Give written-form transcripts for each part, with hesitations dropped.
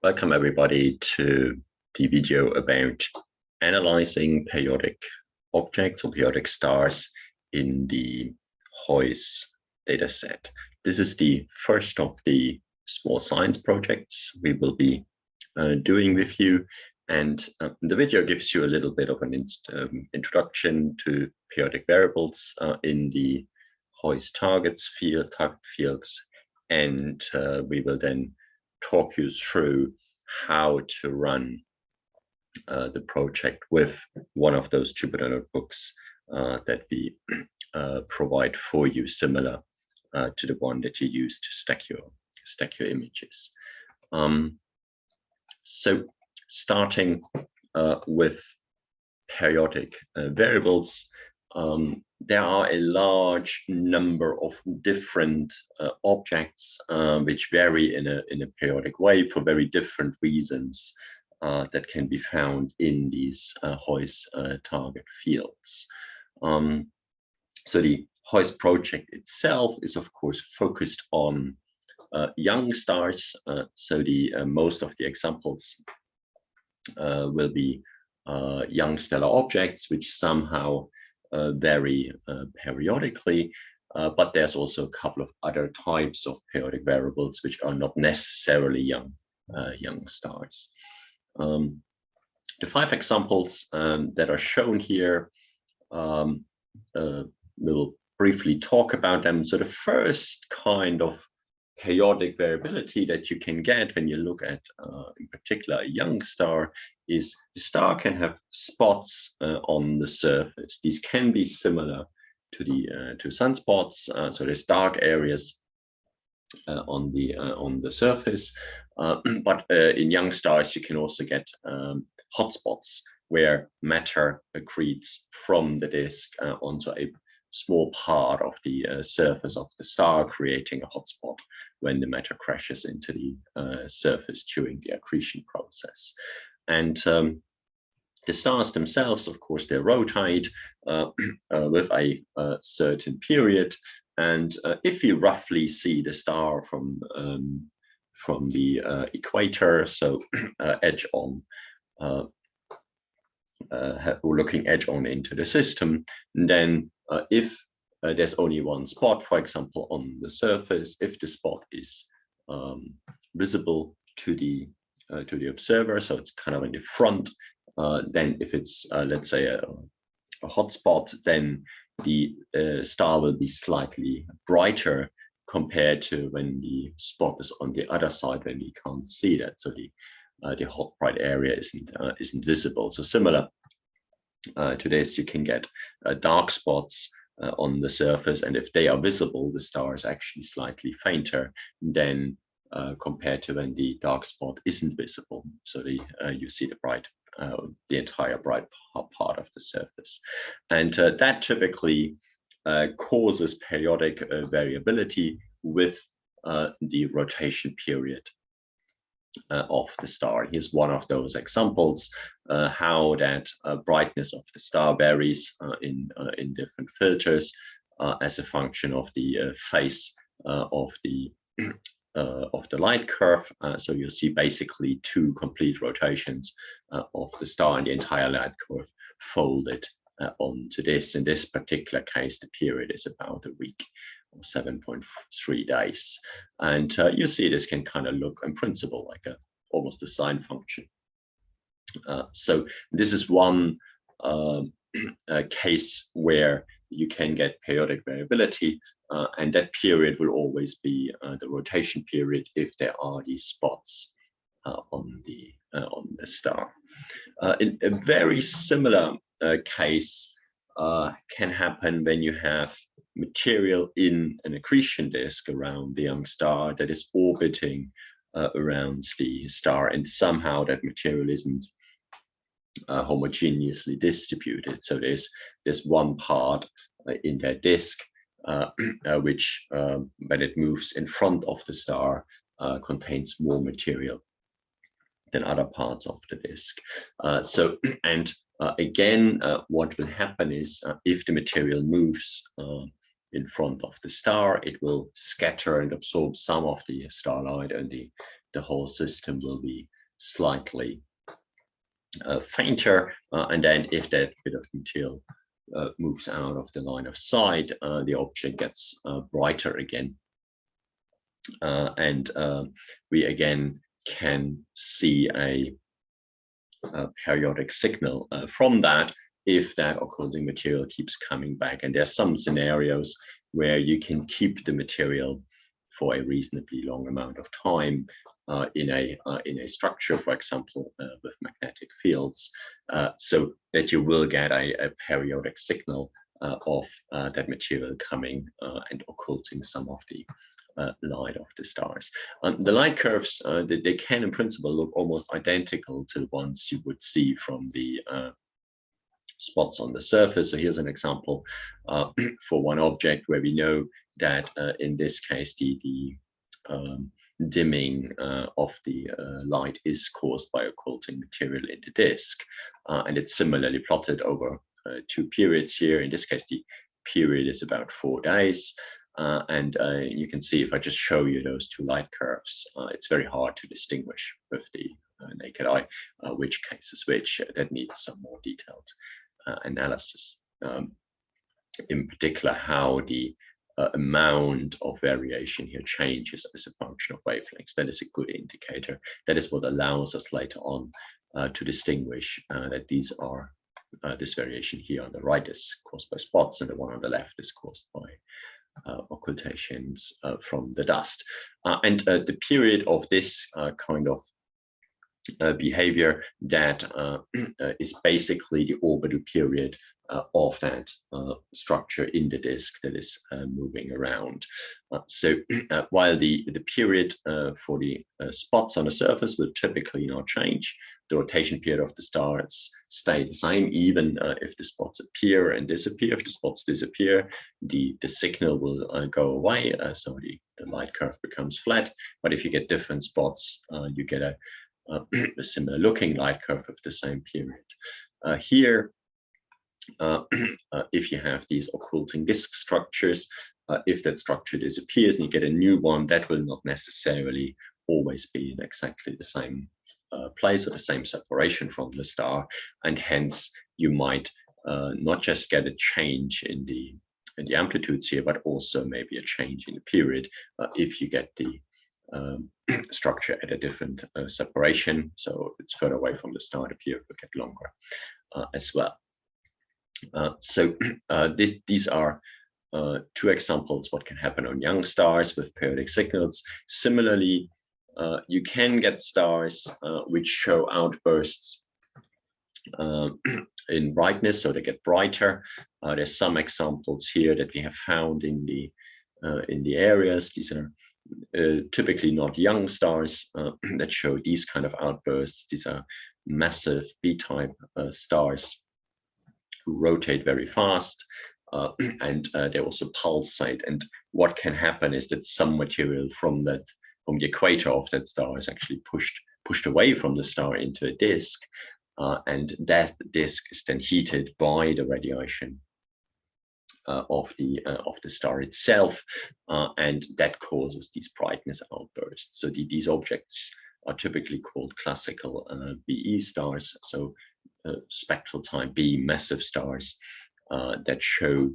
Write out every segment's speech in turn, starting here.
Welcome everybody to the video about analyzing periodic objects or periodic stars in the HOYS dataset. This is the first of the small science projects we will be doing with you, and the video gives you a little bit of an introduction to periodic variables in the HOYS target fields, and we will then talk you through how to run the project with one of those Jupyter notebooks that we provide for you, similar to the one that you use to stack your images. So starting with periodic variables, there are a large number of different objects which vary in a periodic way for very different reasons that can be found in these HOYS target fields. So the HOYS project itself is of course focused on young stars. So the most of the examples will be young stellar objects which somehow vary periodically, but there's also a couple of other types of periodic variables which are not necessarily young stars. The 5 examples that are shown here, we'll briefly talk about them. So the first kind of periodic variability that you can get when you look at, in particular, a young star, is the star can have spots on the surface. These can be similar to the to sunspots. So there's dark areas on the surface, but in young stars you can also get hotspots where matter accretes from the disk onto a small part of the surface of the star, creating a hotspot when the matter crashes into the surface during the accretion process. And the stars themselves, of course, they rotate with a certain period. And if you roughly see the star from the equator, so edge on, looking edge on into the system, then if there's only one spot, for example, on the surface, if the spot is visible to the observer, so it's kind of in the front, then if it's let's say a hot spot, then the star will be slightly brighter compared to when the spot is on the other side, when we can't see that. So the hot bright area isn't visible. So similar to this, you can get dark spots on the surface, and if they are visible, the star is actually slightly fainter than compared to when the dark spot isn't visible. So you see the entire bright part of the surface, and that typically causes periodic variability with the rotation period of the star. Here's one of those examples, how that brightness of the star varies in different filters as a function of the phase of the light curve. So you'll see basically 2 complete rotations of the star, and the entire light curve folded onto this. In this particular case, the period is about a week, or 7.3 days. And you see this can kind of look, in principle, like almost a sine function. So this is one case where you can get periodic variability, and that period will always be the rotation period if there are these spots on the star. In a very similar case can happen when you have material in an accretion disk around the young star that is orbiting around the star, and somehow that material isn't homogeneously distributed. So there's one part in that disk which, when it moves in front of the star, contains more material than other parts of the disk. Again, what will happen is if the material moves in front of the star, it will scatter and absorb some of the starlight, and the whole system will be slightly fainter, and then if that bit of material moves out of the line of sight, the object gets brighter again. And we again can see a periodic signal from that if that occulting material keeps coming back. And there's some scenarios where you can keep the material for a reasonably long amount of time in a structure, for example, with magnetic fields, so that you will get a periodic signal of that material coming and occulting some of the light of the stars. The light curves, they can in principle look almost identical to the ones you would see from the spots on the surface. So here's an example for one object where we know that in this case the dimming of the light is caused by occulting material in the disk, and it's similarly plotted over 2 periods here. In this case, the period is about 4 days. And you can see if I just show you those 2 light curves, it's very hard to distinguish with the naked eye which case is which. That needs some more detailed analysis. In particular, how the amount of variation here changes as a function of wavelengths. That is a good indicator. That is what allows us later on to distinguish that these are this variation here on the right is caused by spots, and the one on the left is caused by occultations from the dust. And the period of this kind of behavior, that is basically the orbital period of that structure in the disk that is moving around. So while the period for the spots on the surface will typically not change, the rotation period of the stars stay the same, even if the spots appear and disappear. If the spots disappear, the signal will go away, so the light curve becomes flat. But if you get different spots, you get a similar looking light curve of the same period. Here, if you have these occulting disk structures, if that structure disappears and you get a new one, that will not necessarily always be in exactly the same place or the same separation from the star, and hence you might not just get a change in the amplitudes here, but also maybe a change in the period if you get the structure at a different separation. So it's further away from the star, the period will get longer as well. So these are 2 examples what can happen on young stars with periodic signals. Similarly, you can get stars which show outbursts in brightness, so they get brighter. There's some examples here that we have found in the areas. These are typically not young stars that show these kind of outbursts. These are massive B-type stars who rotate very fast, and they also pulsate. And what can happen is that some material from the equator of that star is actually pushed away from the star into a disk, and that disk is then heated by the radiation of the star itself, and that causes these brightness outbursts. So these objects are typically called classical BE stars, so spectral type B massive stars that show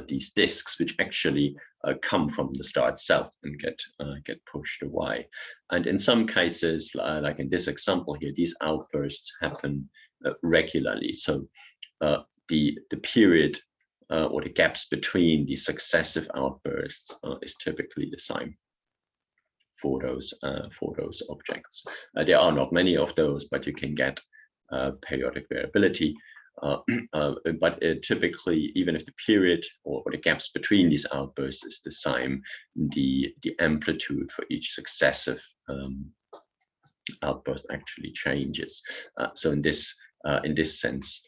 these disks, which actually come from the star itself and get pushed away. And in some cases, like in this example here, these outbursts happen regularly. So the period or the gaps between the successive outbursts is typically the same for those objects. There are not many of those, but you can get periodic variability. But typically, even if the period or the gaps between these outbursts is the same, the amplitude for each successive outburst actually changes. So in this sense,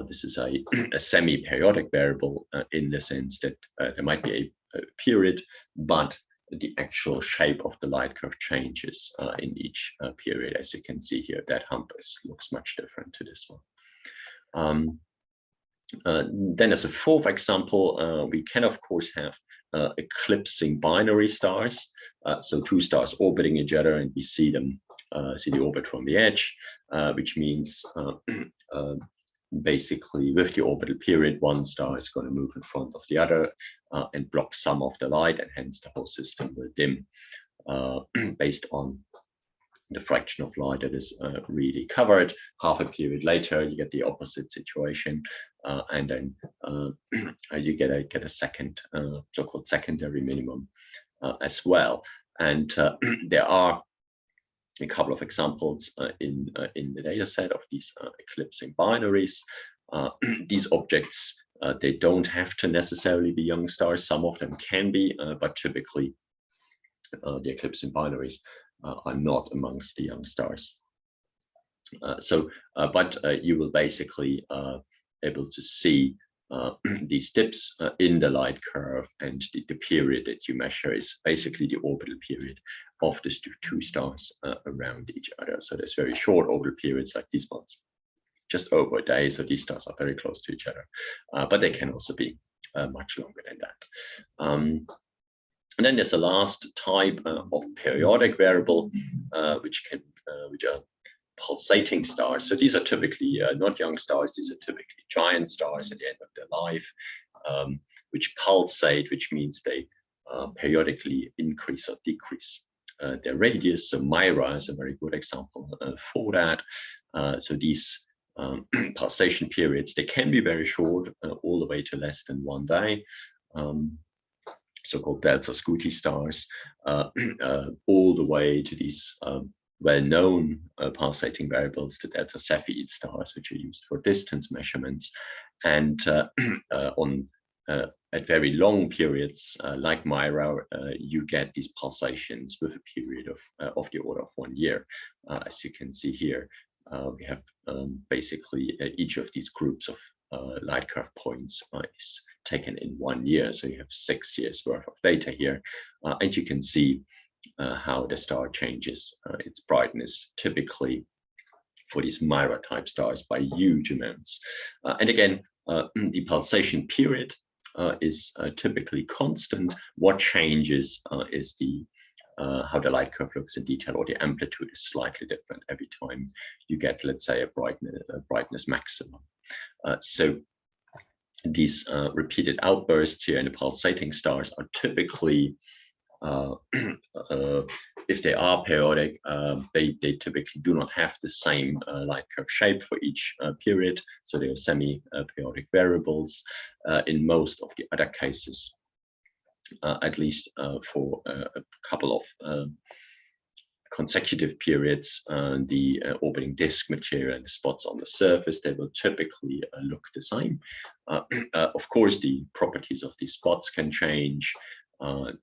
this is a semi-periodic variable in the sense that there might be a period, but the actual shape of the light curve changes in each period. As you can see here, that hump looks much different to this one. Then as a 4th example, we can of course have eclipsing binary stars. So 2 stars orbiting each other, and we see them see the orbit from the edge, which means basically with the orbital period, one star is going to move in front of the other and block some of the light, and hence the whole system will dim based on the fraction of light that is really covered. Half a period later, you get the opposite situation, and then you get a second so-called secondary minimum as well. And there are a couple of examples in the data set of these eclipsing binaries. These objects, they don't have to necessarily be young stars. Some of them can be, but typically the eclipsing binaries are not amongst the young stars. But you will basically able to see these dips in the light curve, and the period that you measure is basically the orbital period of the two stars around each other. So there's very short orbital periods like these ones, just over a day. So these stars are very close to each other, but they can also be much longer than that. And then there's a last type of periodic variable, which are pulsating stars. So these are typically not young stars. These are typically giant stars at the end of their life, which pulsate, which means they periodically increase or decrease their radius. So Myra is a very good example for that. So these pulsation periods, they can be very short, all the way to less than 1 day. So-called delta Scuti stars, all the way to these well-known pulsating variables, the delta Cepheid stars, which are used for distance measurements. And at very long periods, like Myra, you get these pulsations with a period of the order of 1 year. As you can see here, we have basically each of these groups of light curve points is taken in 1 year. So you have 6 years worth of data here, and you can see how the star changes its brightness, typically for these Myra type stars, by huge amounts. And again, the pulsation period is typically constant. What changes is the how the light curve looks in detail, or the amplitude is slightly different every time you get, let's say, a brightness maximum. So these repeated outbursts here in the pulsating stars are typically, if they are periodic, they typically do not have the same light curve shape for each period. So they are semi-periodic variables. In most of the other cases, at least for a couple of consecutive periods, the orbiting disk material and the spots on the surface, they will typically look the same. Of course, the properties of these spots can change.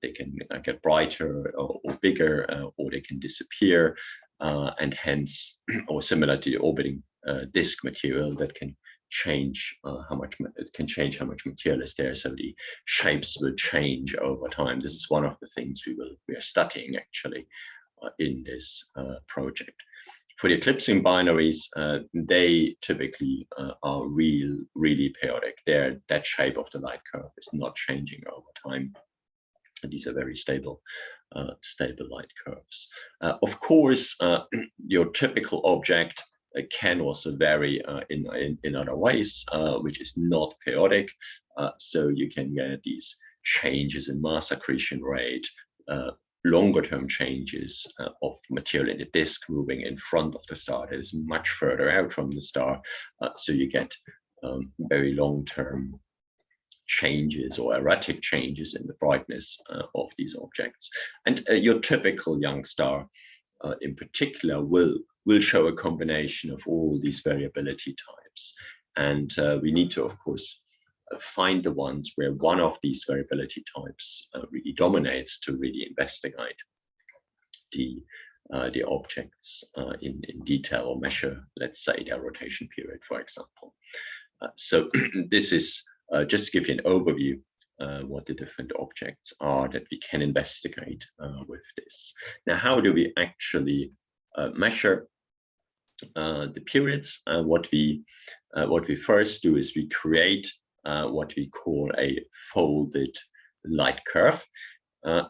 They can get brighter or bigger, or they can disappear, and hence, or similar to the orbiting disk material, that can change how much material is there. So the shapes will change over time. This is one of the things we are studying actually in this project. For the eclipsing binaries, they typically are really periodic. That shape of the light curve is not changing over time. These are very stable light curves. Of course, your typical object can also vary in other ways, which is not periodic. So you can get these changes in mass accretion rate, longer term changes of material in the disk moving in front of the star that is much further out from the star. So you get very long term changes or erratic changes in the brightness of these objects. And your typical young star in particular will show a combination of all these variability types. And we need to, of course, find the ones where one of these variability types really dominates to really investigate the objects in detail, or measure, let's say, their rotation period, for example. So this is just to give you an overview what the different objects are that we can investigate with this. Now, how do we actually measure the periods? What we first do is we create what we call a folded light curve.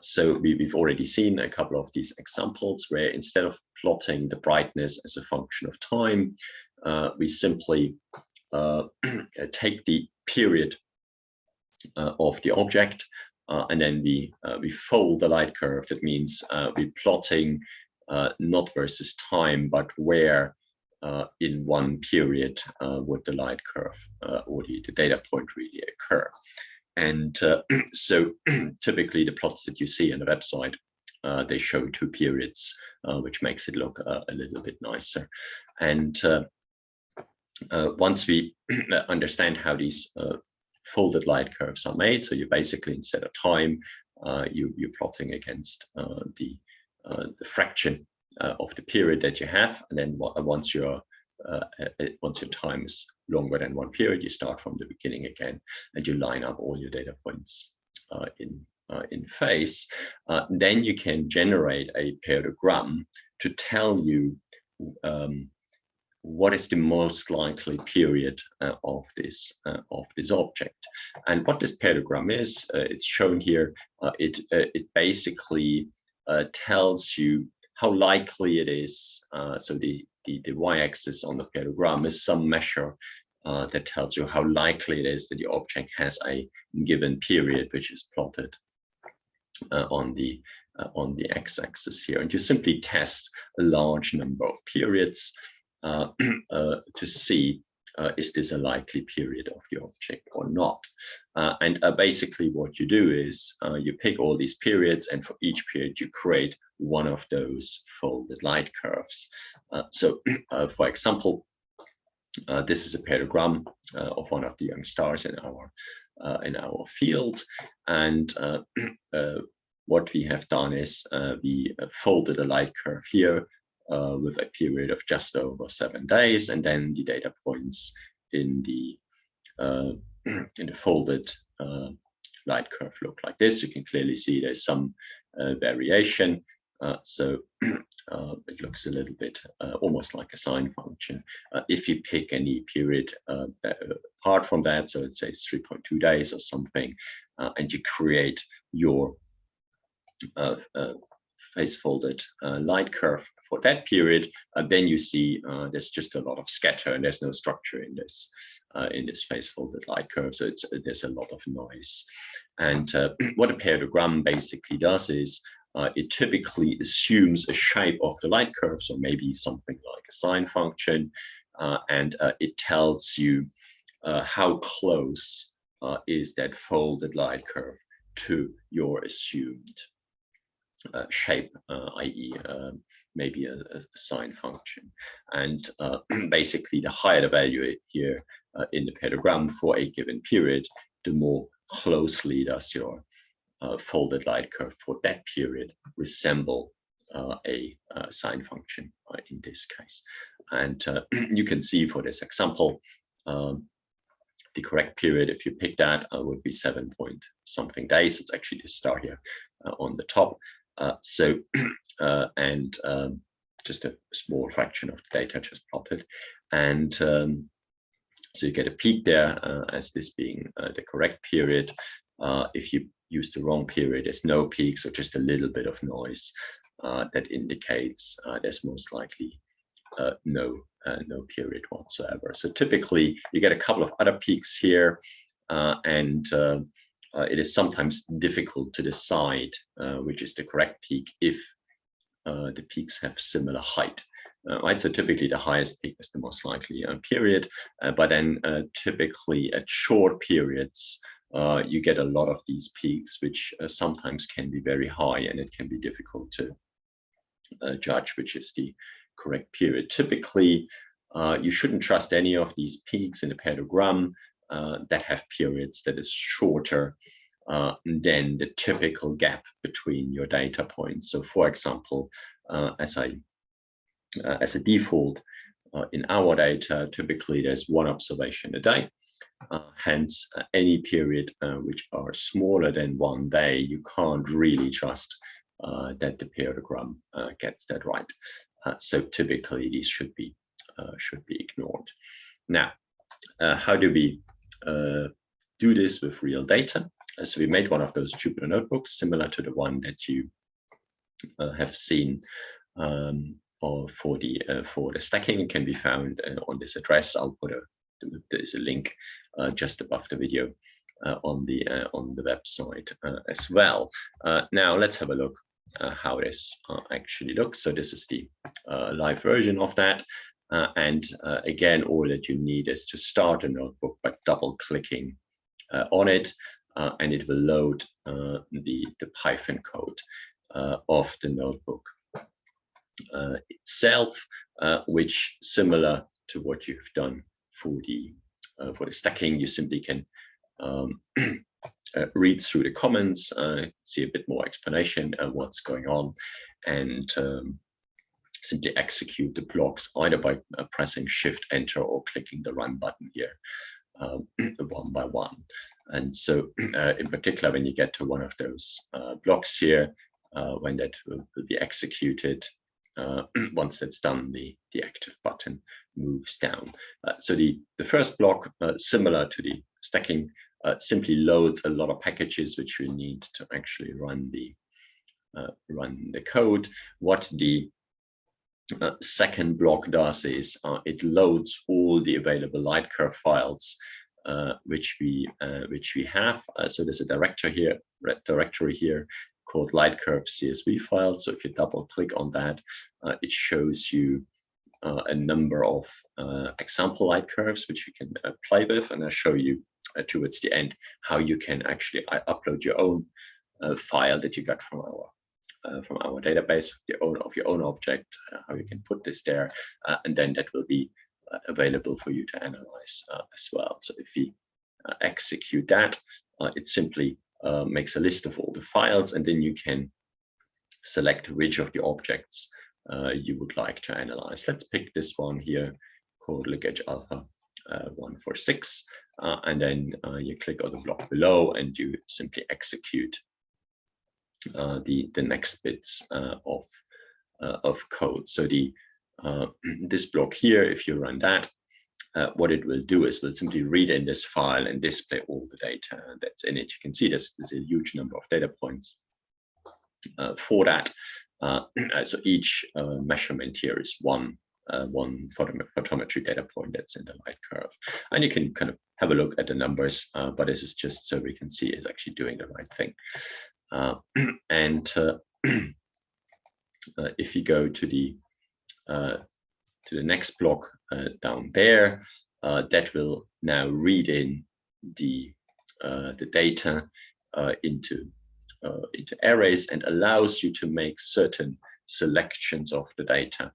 So we've already seen a couple of these examples where instead of plotting the brightness as a function of time, we simply take the period of the object, and then we fold the light curve. That means we're plotting not versus time, but where in one period would the light curve or the data point really occur. And so typically the plots that you see on the website, they show 2 periods, which makes it look a little bit nicer. And once we understand how these folded light curves are made, so you basically, instead of time, you're plotting against the fraction of the period that you have, and then once your time is longer than 1 period, you start from the beginning again, and you line up all your data points in phase. Then you can generate a parallelogram to tell you what is the most likely period of this object. And what this parallelogram is, it's shown here. It basically tells you how likely it is. So the y-axis on the parallelogram is some measure that tells you how likely it is that the object has a given period, which is plotted on the x-axis here. And you simply test a large number of periods to see is this a likely period of the object or not. And basically what you do is you pick all these periods, and for each period you create one of those folded light curves. So for example, this is a parallelogram of one of the young stars in our field, and what we have done is we folded a light curve here with a period of just over 7 days, and then the data points in the folded light curve look like this. You can clearly see there's some variation. So it looks a little bit almost like a sine function. If you pick any period apart from that, so let's say it's 3.2 days or something, and you create your phase folded light curve for that period, then you see there's just a lot of scatter, and there's no structure in this phase folded light curve. So there's a lot of noise. And what a parallelogram basically does is it typically assumes a shape of the light curve, so maybe something like a sine function, and it tells you how close is that folded light curve to your assumed shape, i.e. maybe a sine function. And basically the higher the value here in the parallelogram for a given period, the more closely does your folded light curve for that period resemble a sine function in this case. And you can see for this example, the correct period, if you pick that, would be 7-point-something days. It's actually the star here on the top. And just a small fraction of the data just plotted. And so you get a peak there as this being the correct period. If you use the wrong period, there's no peak, so just a little bit of noise that indicates there's most likely no period whatsoever. So typically you get a couple of other peaks here, and it is sometimes difficult to decide which is the correct peak if the peaks have similar height. Right, so typically the highest peak is the most likely period, but then typically at short periods you get a lot of these peaks, which sometimes can be very high, and it can be difficult to judge which is the correct period. Typically, you shouldn't trust any of these peaks in a parallelogram that have periods that is shorter than the typical gap between your data points. So, for example, as a default in our data, typically there's one observation a day. Hence, any period which are smaller than 1 day, you can't really trust that the parallelogram gets that right. So typically these should be ignored. Now, how do we do this with real data? So we made one of those Jupyter notebooks, similar to the one that you have seen or for the stacking. It can be found on this address. I'll put there's a link just above the video on the website as well. Now let's have a look how this actually looks. So this is the live version of that. And again, all that you need is to start a notebook by double-clicking on it, and it will load the Python code of the notebook itself, which, similar to what you've done for the stacking, you simply can read through the comments, see a bit more explanation of what's going on, and simply execute the blocks either by pressing Shift Enter or clicking the Run button here one by one. And so in particular, when you get to one of those blocks here, when that will be executed, once that's done, the active button moves down. So the first block, similar to the stacking, simply loads a lot of packages which we need to actually run the code. What the second block does is it loads all the available light curve files which we have. So there's a directory here called light curve CSV file. So if you double click on that, it shows you a number of example light curves which you can play with, and I'll show you towards the end how you can actually upload your own file that you got from our database of your own object, how you can put this there, and then that will be available for you to analyze as well. So if we execute that, it simply makes a list of all the files, and then you can select which of the objects you would like to analyze. Let's pick this one here called Linkage Alpha 146, and then you click on the block below and you simply execute the next bits of code. So this block here, if you run that, what it will do is will simply read in this file and display all the data that's in it. You can see there's a huge number of data points for that. So each measurement here is one photometry data point that's in the light curve, and you can kind of have a look at the numbers, but this is just so we can see it's actually doing the right thing. And if you go to the next block down there, that will now read in the data into arrays and allows you to make certain selections of the data.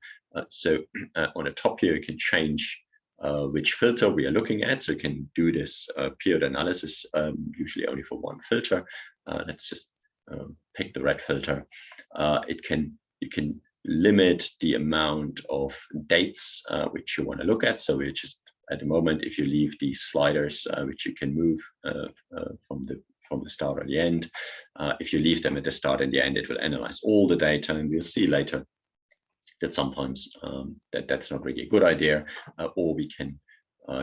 So on the top here, you can change which filter we are looking at. So you can do this period analysis, usually only for one filter. Let's just pick the red filter. You can limit the amount of dates which you want to look at. So we just, at the moment, if you leave these sliders, which you can move from the start or the end, if you leave them at the start and the end, it will analyze all the data, and we'll see later that sometimes that's not really a good idea, or we can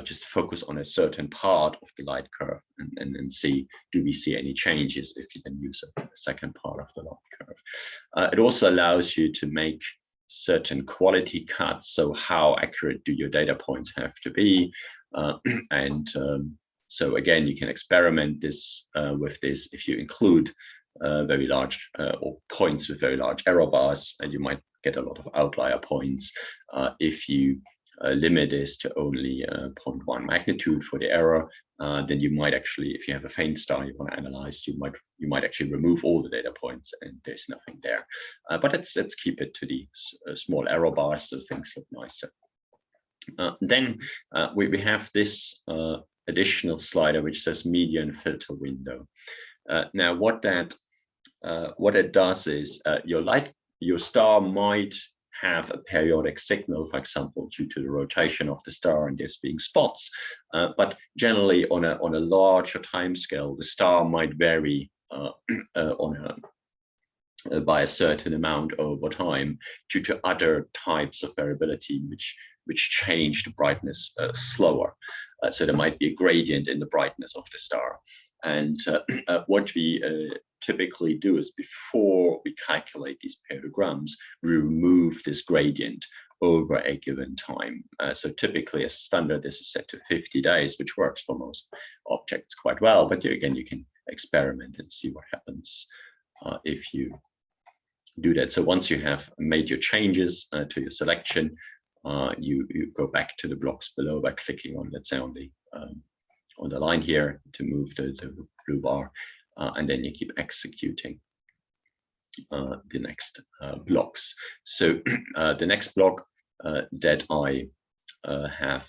just focus on a certain part of the light curve and then see, do we see any changes if you then use a second part of the light curve. It also allows you to make certain quality cuts. So how accurate do your data points have to be? So again, you can experiment with this. If you include very large or points with very large error bars, and you might get a lot of outlier points. If you limit this to only 0.1 magnitude for the error, then you might actually, if you have a faint star you want to analyze, you might actually remove all the data points and there's nothing there. But let's keep it to the small error bars so things look nicer. Then we have this additional slider which says median filter window. Now what it does is your star might have a periodic signal, for example, due to the rotation of the star and there's being spots. But generally on a larger time scale, the star might vary by a certain amount over time due to other types of variability which change the brightness slower. So there might be a gradient in the brightness of the star. And what we typically do is, before we calculate these parallelograms, we remove this gradient over a given time. So typically, as a standard, this is set to 50 days, which works for most objects quite well. But again, you can experiment and see what happens if you do that. So once you have made your changes to your selection, you go back to the blocks below by clicking on, let's say, on the line here to move the blue bar, and then you keep executing the next blocks. So the next block that I have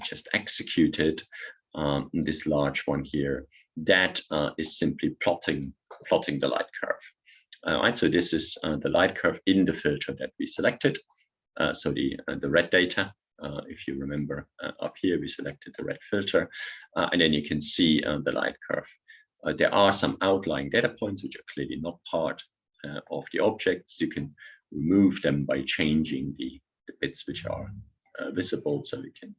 just executed, this large one here, that is simply plotting the light curve. Right, so this is the light curve in the filter that we selected. So the red data, if you remember up here, we selected the red filter, and then you can see the light curve. There are some outlying data points which are clearly not part of the objects. You can remove them by changing the bits which are visible. So we can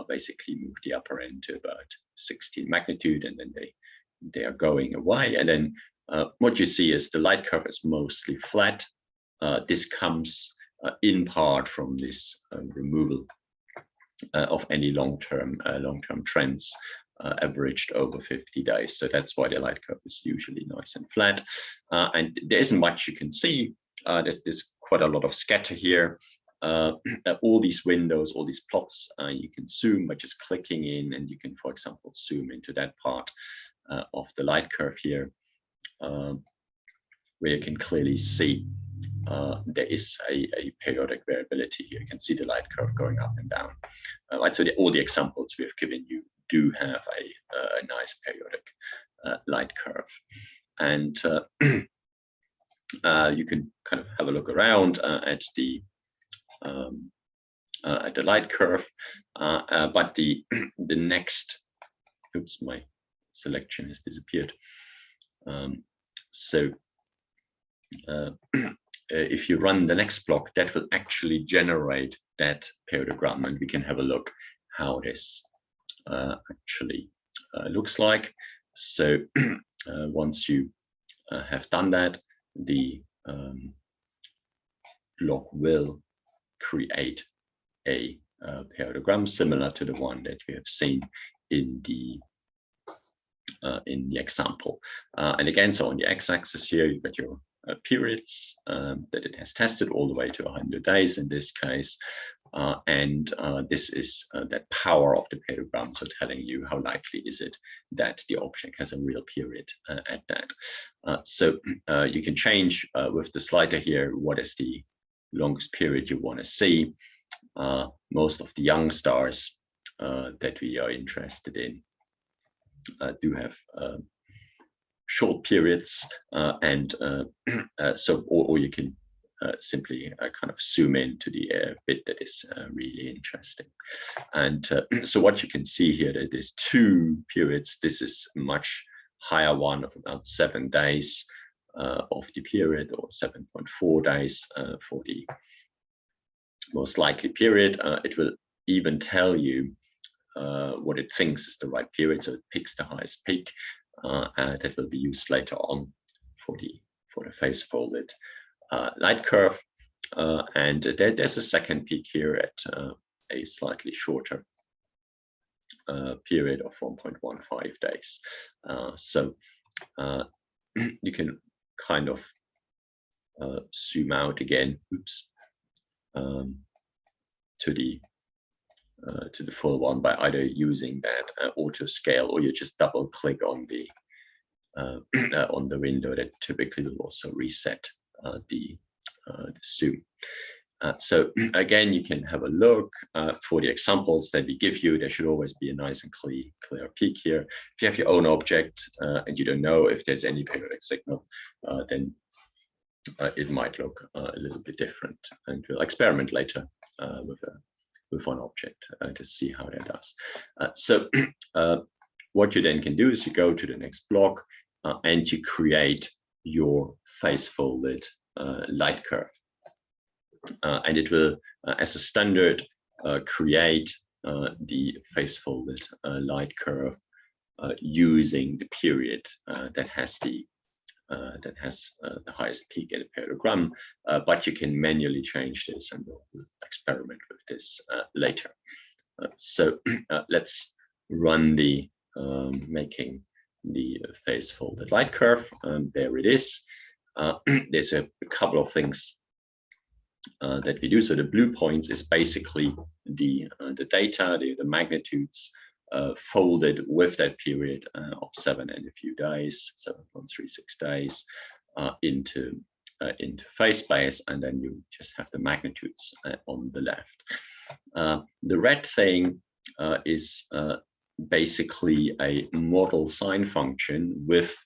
basically move the upper end to about 16 magnitude, and then they are going away. And then what you see is the light curve is mostly flat. This comes in part from this removal of any long-term trends averaged over 50 days. So that's why the light curve is usually nice and flat. And there isn't much you can see. There's quite a lot of scatter here. All these windows, all these plots, you can zoom by just clicking in, and you can, for example, zoom into that part of the light curve here, where you can clearly see there is a periodic variability here. You can see the light curve going up and down. Right, so all the examples we have given you do have a nice periodic light curve. And you can kind of have a look around at the light curve, but the next, oops, my selection has disappeared. So if you run the next block, that will actually generate that parallelogram, and we can have a look how this actually looks like. So once you have done that, the block will create a parallelogram similar to the one that we have seen in the example. And again, so on the x-axis here, you've got your periods that it has tested all the way to 100 days in this case. And this is that power of the parallelogram, so telling you how likely is it that the object has a real period at that. So you can change with the slider here what is the longest period you want to see. Most of the young stars that we are interested in do have short periods, and so or you can simply kind of zoom into the bit that is really interesting. And so what you can see here, that there's two periods. This is a much higher one of about 7 days of the period, or 7.4 days for the most likely period. It will even tell you what it thinks is the right period, so it picks the highest peak. That will be used later on for the phase folded light curve. And there's a second peak here at a slightly shorter period of 1.15 days. So you can kind of zoom out again, oops, to the full one by either using that auto scale, or you just double click on the window that typically will also reset the zoom. So again, you can have a look for the examples that we give you. There should always be a nice and clear peak here. If you have your own object and you don't know if there's any periodic signal, then it might look a little bit different, and we'll experiment later with one object to see how that does. So what you then can do is you go to the next block and you create your phase folded light curve. And it will, as a standard, create the phase folded light curve using the period that has the highest peak in a parallelogram, but you can manually change this, and we'll experiment with this later. So let's run the making the phase folded light curve. There it is. There's a couple of things that we do. So the blue points is basically the data, the magnitudes folded with that period of 7 and a few days, 7.36 days, into phase space, and then you just have the magnitudes on the left. The red thing is basically a model sine function with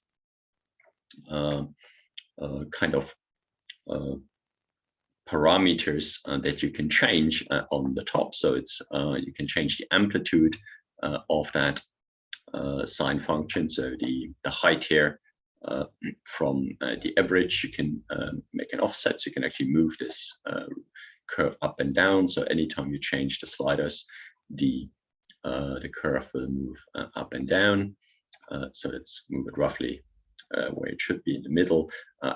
kind of parameters that you can change on the top. So it's you can change the amplitude of that sine function. So the height here from the average, you can make an offset. So you can actually move this curve up and down. So anytime you change the sliders, the curve will move up and down. So let's move it roughly where it should be, in the middle,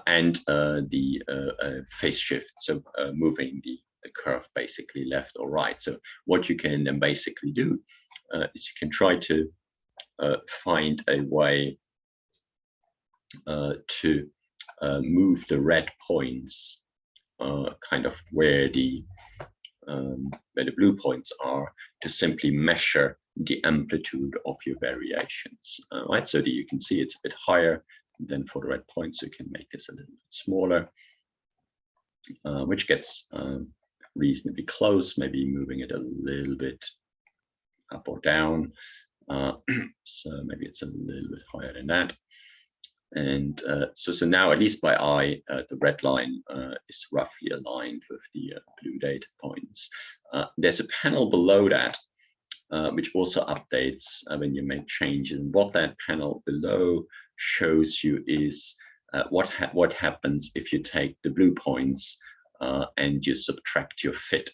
and the phase shift, so moving the curve basically left or right. So what you can then basically do is you can try to find a way to move the red points kind of where the blue points are, to simply measure the amplitude of your variations, right? So that you can see it's a bit higher than for the red points. You can make this a little bit smaller, which gets reasonably close, maybe moving it a little bit up or down. So maybe it's a little bit higher than that. And so now, at least by eye, the red line is roughly aligned with the blue data points. There's a panel below that which also updates when you make changes. And what that panel below shows you is what happens if you take the blue points and you subtract your fit.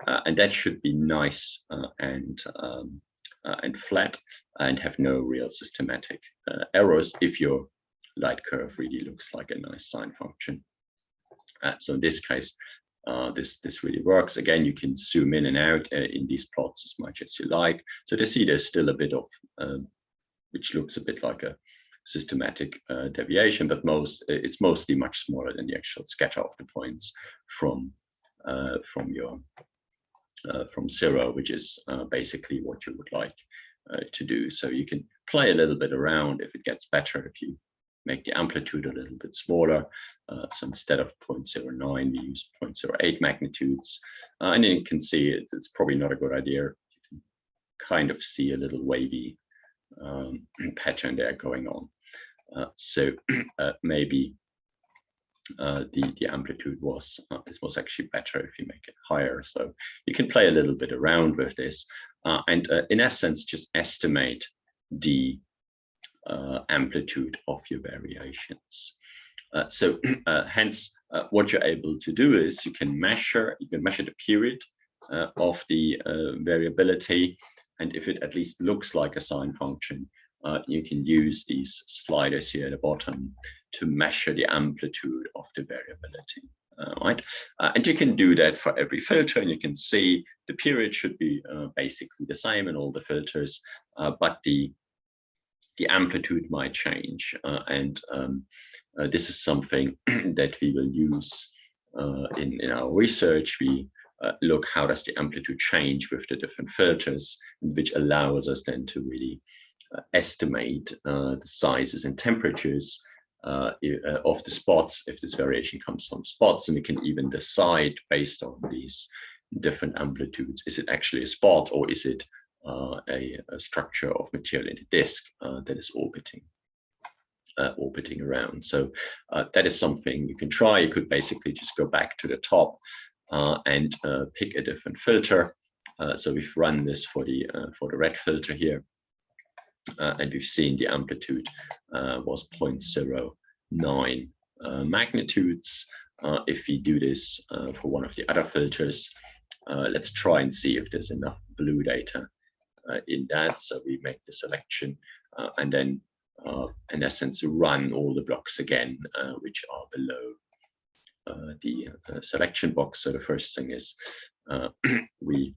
And that should be nice and flat and have no real systematic errors if your light curve really looks like a nice sine function. So in this case, this really works. Again, you can zoom in and out in these plots as much as you like. So to see there's still a bit of, which looks a bit like a systematic deviation, but it's mostly much smaller than the actual scatter of the points from zero, which is basically what you would like to do. So you can play a little bit around if it gets better, if you make the amplitude a little bit smaller. So instead of 0.09, we use 0.08 magnitudes. And then you can see it's probably not a good idea. You can kind of see a little wavy pattern there going on. So maybe the amplitude was actually better if you make it higher. So you can play a little bit around with this and in essence just estimate the amplitude of your variations. So hence what you're able to do is you can measure the period of the variability, and if it at least looks like a sine function, you can use these sliders here at the bottom to measure the amplitude of the variability, right? And you can do that for every filter, and you can see the period should be basically the same in all the filters, but the amplitude might change, and this is something that we will use in our research. We look how does the amplitude change with the different filters, which allows us then to really estimate the sizes and temperatures of the spots, if this variation comes from spots, and we can even decide based on these different amplitudes, is it actually a spot or is it a structure of material in a disk that is orbiting around. So that is something you can try. You could basically just go back to the top and pick a different filter. So we've run this for the red filter here, and we've seen the amplitude was 0.09 magnitudes. If we do this for one of the other filters, let's try and see if there's enough blue data in that. So we make the selection and then in essence run all the blocks again, which are below the selection box. So the first thing is we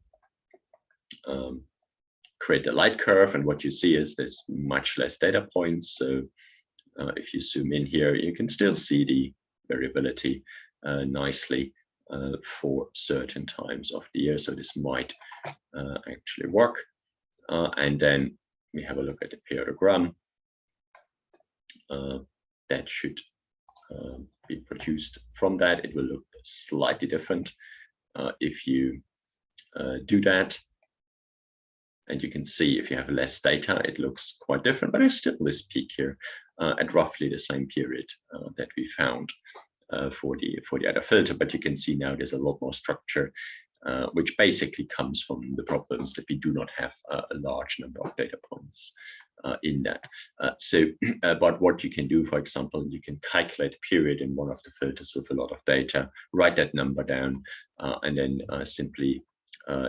create a light curve, and what you see is there's much less data points. So if you zoom in here, you can still see the variability nicely for certain times of the year. So this might actually work. And then we have a look at the periodogram. That should be produced from that. It will look slightly different if you do that. And you can see if you have less data, it looks quite different, but there's still this peak here at roughly the same period that we found for the other filter. But you can see now there's a lot more structure, which basically comes from the problems that we do not have a large number of data points in that. But what you can do, for example, you can calculate a period in one of the filters with a lot of data, write that number down, and then simply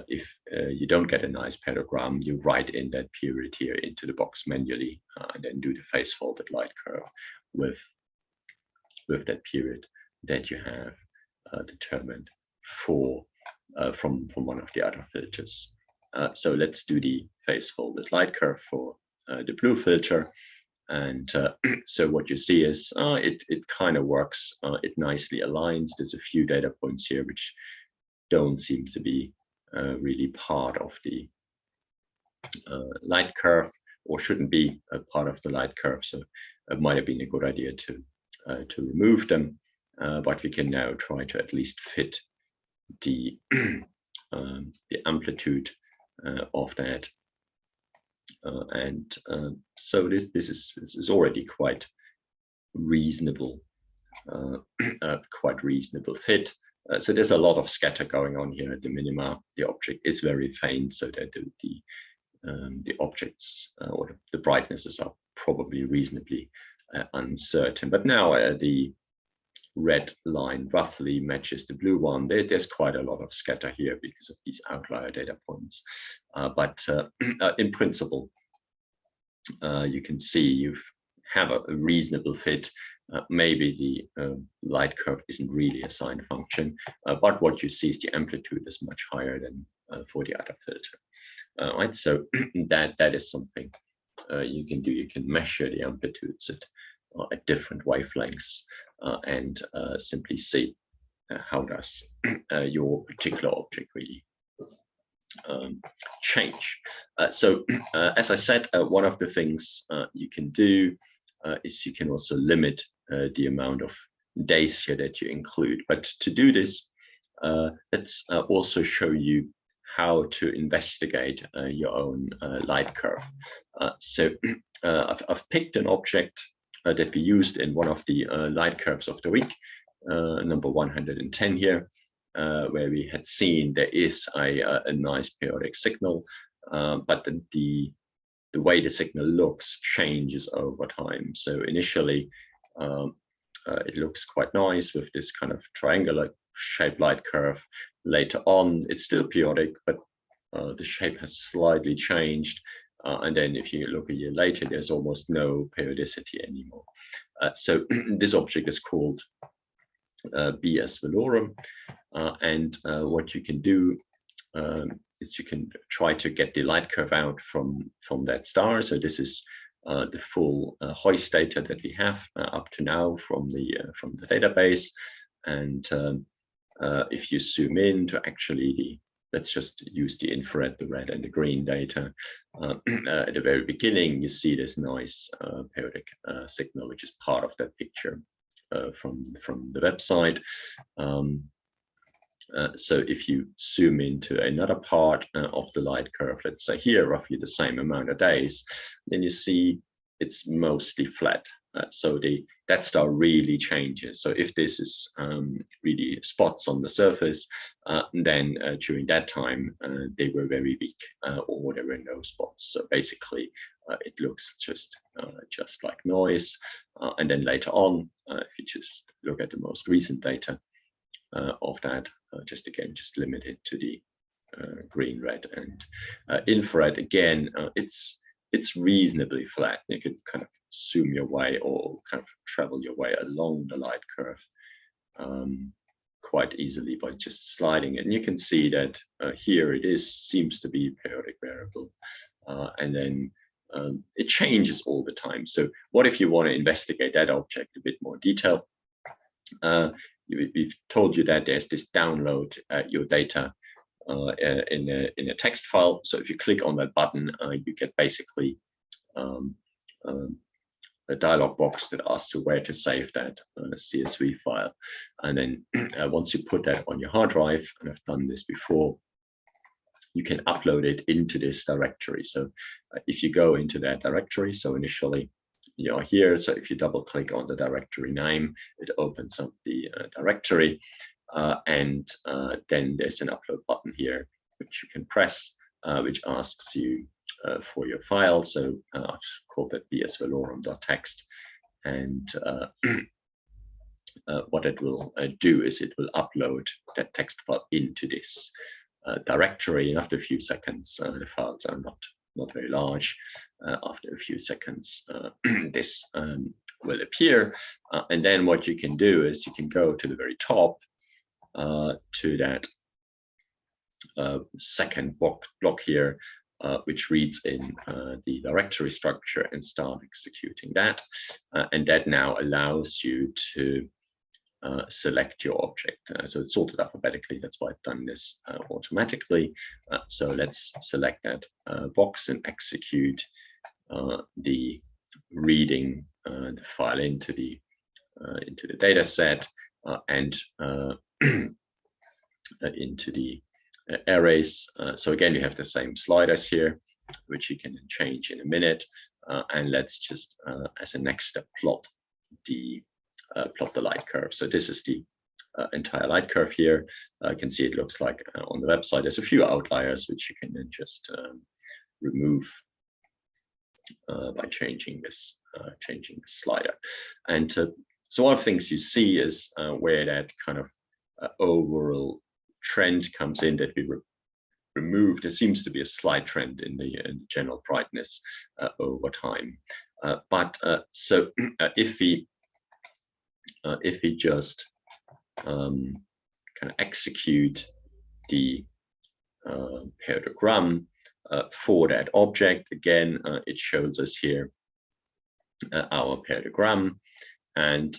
if you don't get a nice periodogram, you write in that period here into the box manually, and then do the phase folded light curve with that period that you have determined for from one of the other filters. So let's do the phase folded light curve for the blue filter. And so what you see is it kind of works. It nicely aligns. There's a few data points here which don't seem to be really part of the light curve, or shouldn't be a part of the light curve. So it might have been a good idea to remove them, but we can now try to at least fit the amplitude of that, and so this is already quite reasonable, fit. So there's a lot of scatter going on here at the minima. The object is very faint, so that the objects or the brightnesses are probably reasonably uncertain. But now the red line roughly matches the blue one. There's quite a lot of scatter here because of these outlier data points. But in principle, you can see you have a reasonable fit. Maybe the light curve isn't really a sine function, but what you see is the amplitude is much higher than for the other filter. Right, so that is something you can do. You can measure the amplitudes at different wavelengths and simply see how does your particular object really change. So as I said, one of the things you can do is you can also limit the amount of days here that you include. But to do this, let's also show you how to investigate your own light curve. So I've picked an object that we used in one of the light curves of the week, number 110 here, where we had seen there is a nice periodic signal, but the way the signal looks changes over time. So initially, it looks quite nice with this kind of triangular shaped light curve. Later on, it's still periodic, but the shape has slightly changed. And then if you look a year later, there's almost no periodicity anymore. So this object is called BS Velorum. And what you can do is you can try to get the light curve out from that star. So this is the full HOYS data that we have up to now from the database. And if you zoom in to actually let's just use the infrared, the red and the green data. At the very beginning, you see this nice periodic signal, which is part of that picture from the website. So if you zoom into another part of the light curve, let's say here, roughly the same amount of days, then you see it's mostly flat. So that star really changes. So if this is really spots on the surface, then during that time, they were very weak or there were no spots. So basically, it looks just like noise. And then later on, if you just look at the most recent data of that, just limited to the green, red, and infrared. Again, it's reasonably flat. You could kind of zoom your way or kind of travel your way along the light curve quite easily by just sliding it. And you can see that here it seems to be periodic variable, and then it changes all the time. So what if you want to investigate that object a bit more detail? We've told you that there's this download your data in a text file. So if you click on that button, you get basically a dialog box that asks you where to save that CSV file. And then once you put that on your hard drive, and I've done this before, you can upload it into this directory. So if you go into that directory, so initially you're here, so if you double click on the directory name, it opens up the directory, and then there's an upload button here, which you can press, which asks you for your file. So I've called it bsvalorum.txt, and what it will do is it will upload that text file into this directory, and after a few seconds, the files are not very large. After a few seconds, this will appear, and then what you can do is you can go to the very top to that second block here, which reads in the directory structure, and start executing that, and that now allows you to select your object. So it's sorted alphabetically. That's why I've done this automatically. So let's select that box and execute the reading the file into the data set and into the arrays. So again, you have the same sliders here, which you can change in a minute. And let's just, as a next step, plot the light curve. So this is the entire light curve here. You can see it looks like on the website. There's a few outliers which you can then just remove by changing this slider. And so one of the things you see is where that kind of overall trend comes in that we remove. There seems to be a slight trend in the general brightness over time. So if we just kind of execute the parallelogram for that object, again, it shows us here our parallelogram, and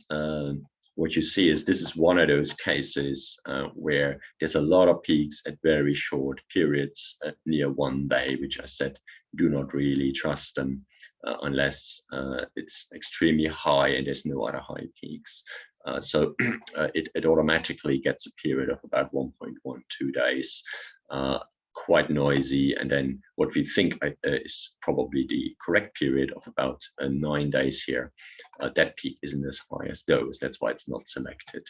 what you see is this is one of those cases where there's a lot of peaks at very short periods near 1 day, which I said do not really trust them unless it's extremely high and there's no other high peaks. So it automatically gets a period of about 1.12 days, quite noisy. And then what we think is probably the correct period of about 9 days here. That peak isn't as high as those. That's why it's not selected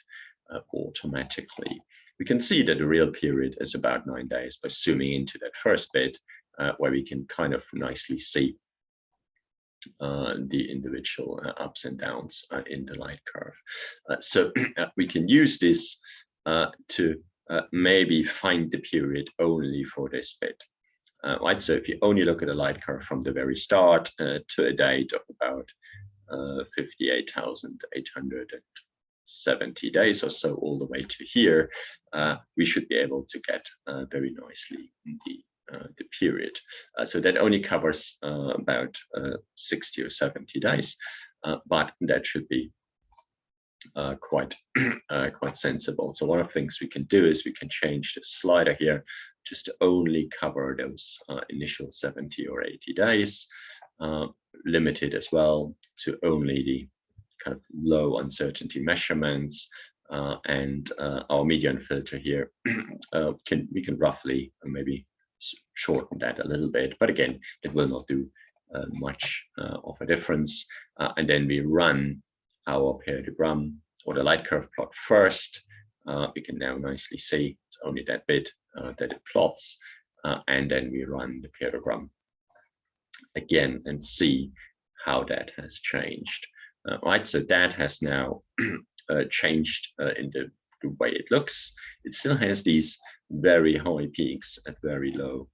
automatically. We can see that the real period is about 9 days by zooming into that first bit, where we can kind of nicely see the individual ups and downs in the light curve. So we can use this to maybe find the period only for this bit. Right, so if you only look at a light curve from the very start to a date of about 58,870 days or so, all the way to here, we should be able to get very nicely the period. So that only covers about 60 or 70 days, but that should be quite sensible. So one of the things we can do is we can change the slider here just to only cover those initial 70 or 80 days, limited as well to only the kind of low uncertainty measurements, and our median filter here we can roughly maybe shorten that a little bit, but again, it will not do much of a difference. And then we run our parallelogram or the light curve plot first. We can now nicely see it's only that bit that it plots, and then we run the parallelogram again and see how that has changed. Right, so that has now changed in the the way it looks. It still has these very high peaks at very low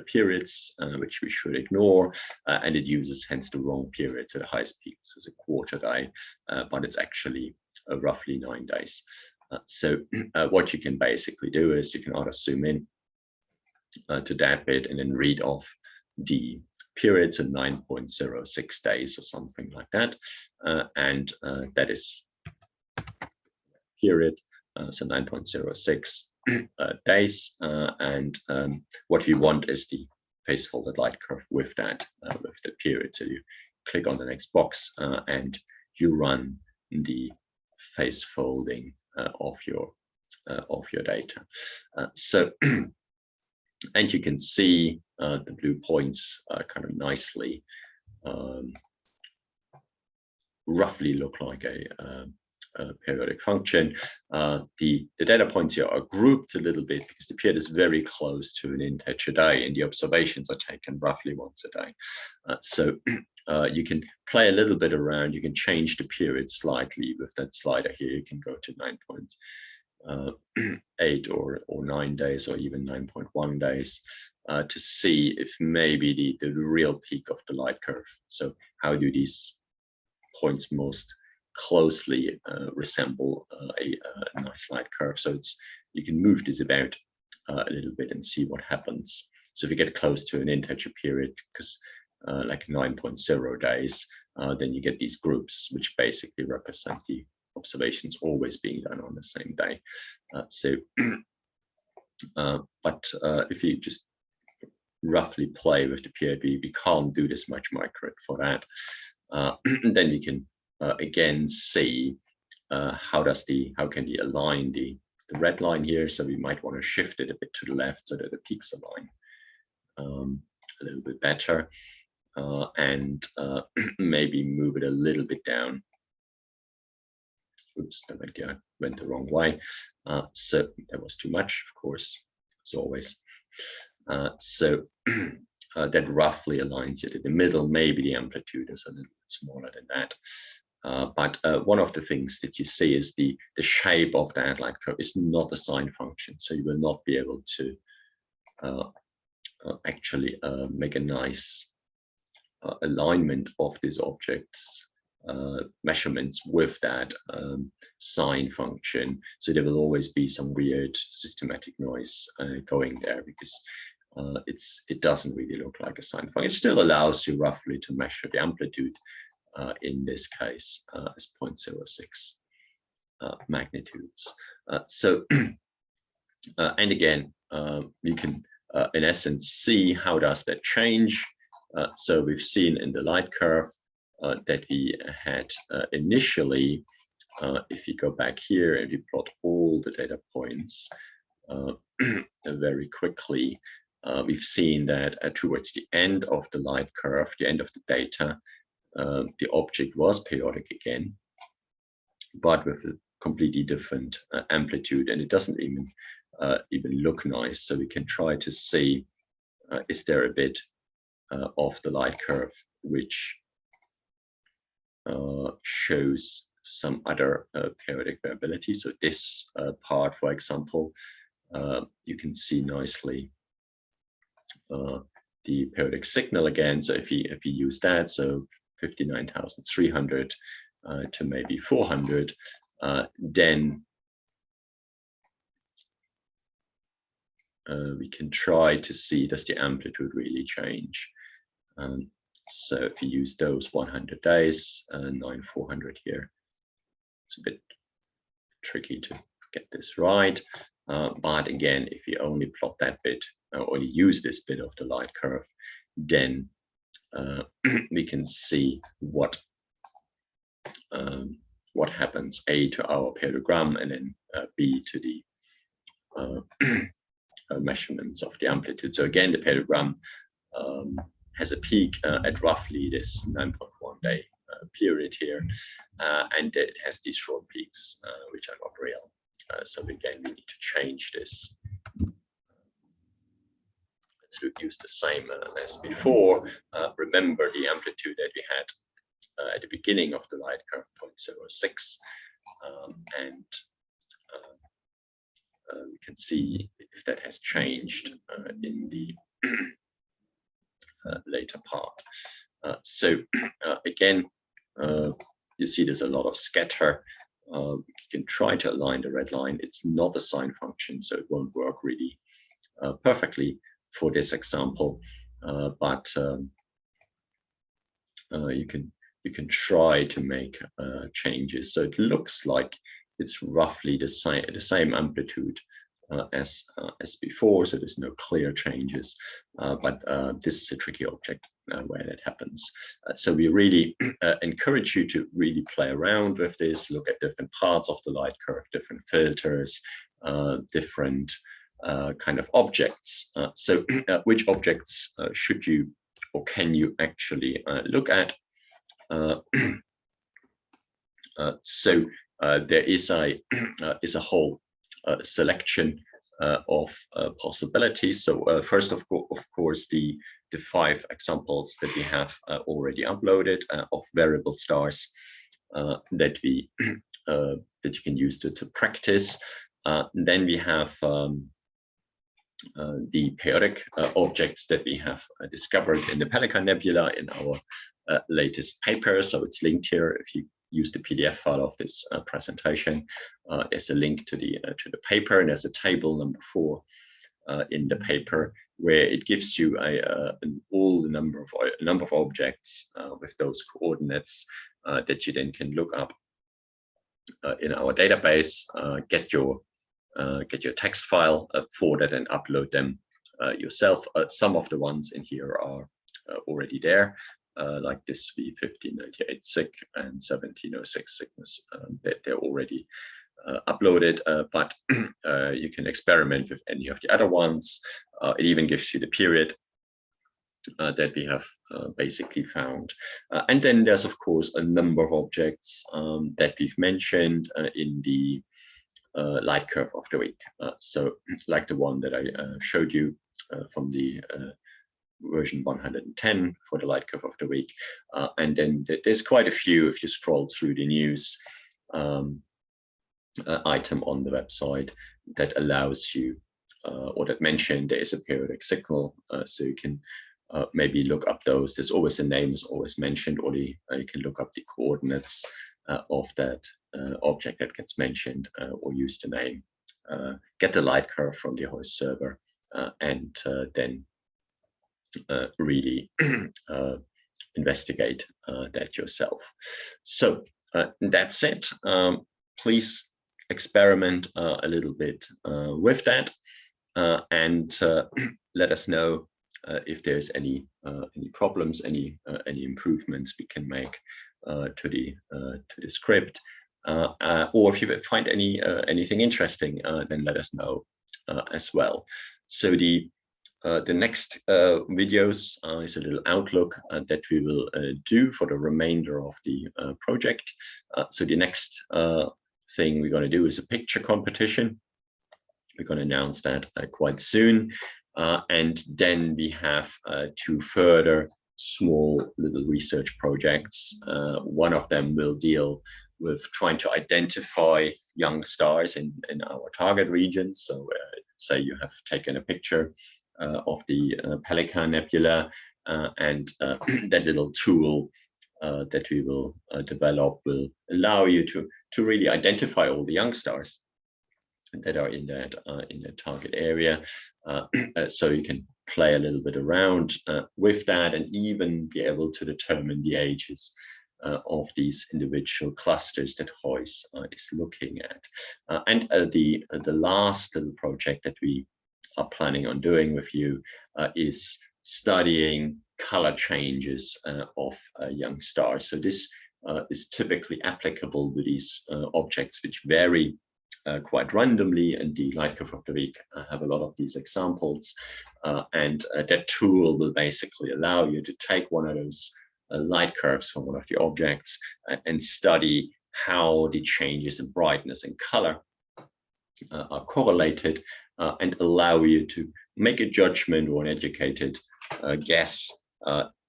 periods, which we should ignore, and it uses hence the wrong period. So the highest peak is a quarter day, but it's actually roughly 9 days. So what you can basically do is you can either zoom in to that bit and then read off the periods at 9.06 days or something like that, and that is period, so 9.06 days, and what we want is the phase folded light curve with that with the period. So you click on the next box and you run the phase folding of your data. So and you can see the blue points kind of nicely roughly look like a periodic function. The data points here are grouped a little bit because the period is very close to an integer day, and the observations are taken roughly once a day. So you can play a little bit around. You can change the period slightly with that slider here. You can go to 9.8 or 9 days, or even 9.1 days, to see if maybe the real peak of the light curve. So how do these points most closely resemble a nice light curve? So you can move this about a little bit and see what happens. So if you get close to an integer period, because like 9.0 days, then you get these groups which basically represent the observations always being done on the same day. But if you just roughly play with the period, we can't do this much micro for that. Then we can again see how can we align the red line here. So we might want to shift it a bit to the left so that the peaks align a little bit better, and maybe move it a little bit down. Oops, that went the wrong way. So that was too much, of course, as always. So that roughly aligns it in the middle. Maybe the amplitude is a little bit smaller than that. But one of the things that you see is the shape of that light curve is not a sine function. So you will not be able to actually make a nice alignment of these objects measurements with that sine function. So there will always be some weird systematic noise going there, because it doesn't really look like a sine function. It still allows you roughly to measure the amplitude in this case as 0.06 magnitudes. So and again, you can in essence see how does that change. So we've seen in the light curve that we had initially, if you go back here and you plot all the data points very quickly, we've seen that towards the end of the light curve, the end of the data, the object was periodic again, but with a completely different amplitude, and it doesn't even look nice. So we can try to see is there a bit of the light curve which shows some other periodic variability. So this part, for example, you can see nicely the periodic signal again. So if you use that, so 59,300 to maybe 400, then we can try to see, does the amplitude really change? So if you use those 100 days, 9,400 here, it's a bit tricky to get this right. But again, if you only plot that bit, or you use this bit of the light curve, then we can see what happens, A, to our periodogram, and then B, to the measurements of the amplitude. So again, the periodogram has a peak at roughly this 9.1 day period here, and it has these short peaks which are not real. So again, we need to change this. Let's use the same as before. Remember the amplitude that we had at the beginning of the light curve, 0.06, and we can see if that has changed in the later part. Again, you see there's a lot of scatter. You can try to align the red line. It's not a sine function, so it won't work really perfectly for this example, but you can try to make changes. So it looks like it's roughly the same amplitude as before, so there's no clear changes, but this is a tricky object where that happens. So we really encourage you to really play around with this, look at different parts of the light curve, different filters, different kind of objects. So which objects should you or can you actually look at? So there is a whole selection of possibilities. So first, of course, the 5 examples that we have already uploaded of variable stars that you can use to practice. Then we have the periodic objects that we have discovered in the Pelican Nebula in our latest paper. So it's linked here. If you use the PDF file of this presentation, there's a link to the paper, and there's a table number 4 in the paper where it gives you a number of objects with those coordinates that you then can look up in our database, get your text file for that and upload them yourself. Some of the ones in here are already there, like this V1598 SIG and 1706 Cygnus. They're already uploaded, but you can experiment with any of the other ones. It even gives you the period that we have basically found. And then there's, of course, a number of objects that we've mentioned in the light curve of the week. So like the one that I showed you from the version 110 for the light curve of the week. And then there's quite a few if you scroll through the news item on the website that allows you or that mentioned there is a periodic signal, so you can maybe look up those. There's always a name is always mentioned, or you can look up the coordinates of that object that gets mentioned, or use the name, get the light curve from the HOYS server, and then really investigate that yourself. So that's it. Please experiment a little bit with that, and let us know if there's any problems, any improvements we can make to the script, or if you find anything interesting, then let us know as well. So the next videos is a little outlook that we will do for the remainder of the project. So the next thing we're going to do is a picture competition. We're going to announce that quite soon. And then we have 2 further small little research projects. One of them will deal with trying to identify young stars in our target region. So say you have taken a picture of the Pelican Nebula, and that little tool that we will develop will allow you to really identify all the young stars that are in that target area. So you can play a little bit around with that, and even be able to determine the ages of these individual clusters that HOYS is looking at. And the last little project that we are planning on doing with you is studying color changes of young stars. So this is typically applicable to these objects which vary quite randomly, and the light curve of the week have a lot of these examples, and that tool will basically allow you to take one of those light curves from one of the objects and study how the changes in brightness and color are correlated, and allow you to make a judgment or an educated guess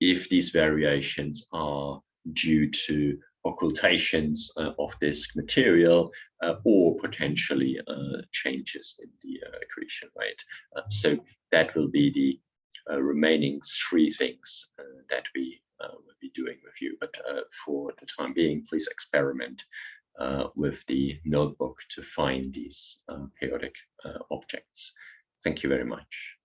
if these variations are due to occultations of this material, or potentially changes in the accretion rate. So that will be the remaining three things that we will be doing with you. But for the time being, please experiment with the notebook to find these periodic objects. Thank you very much.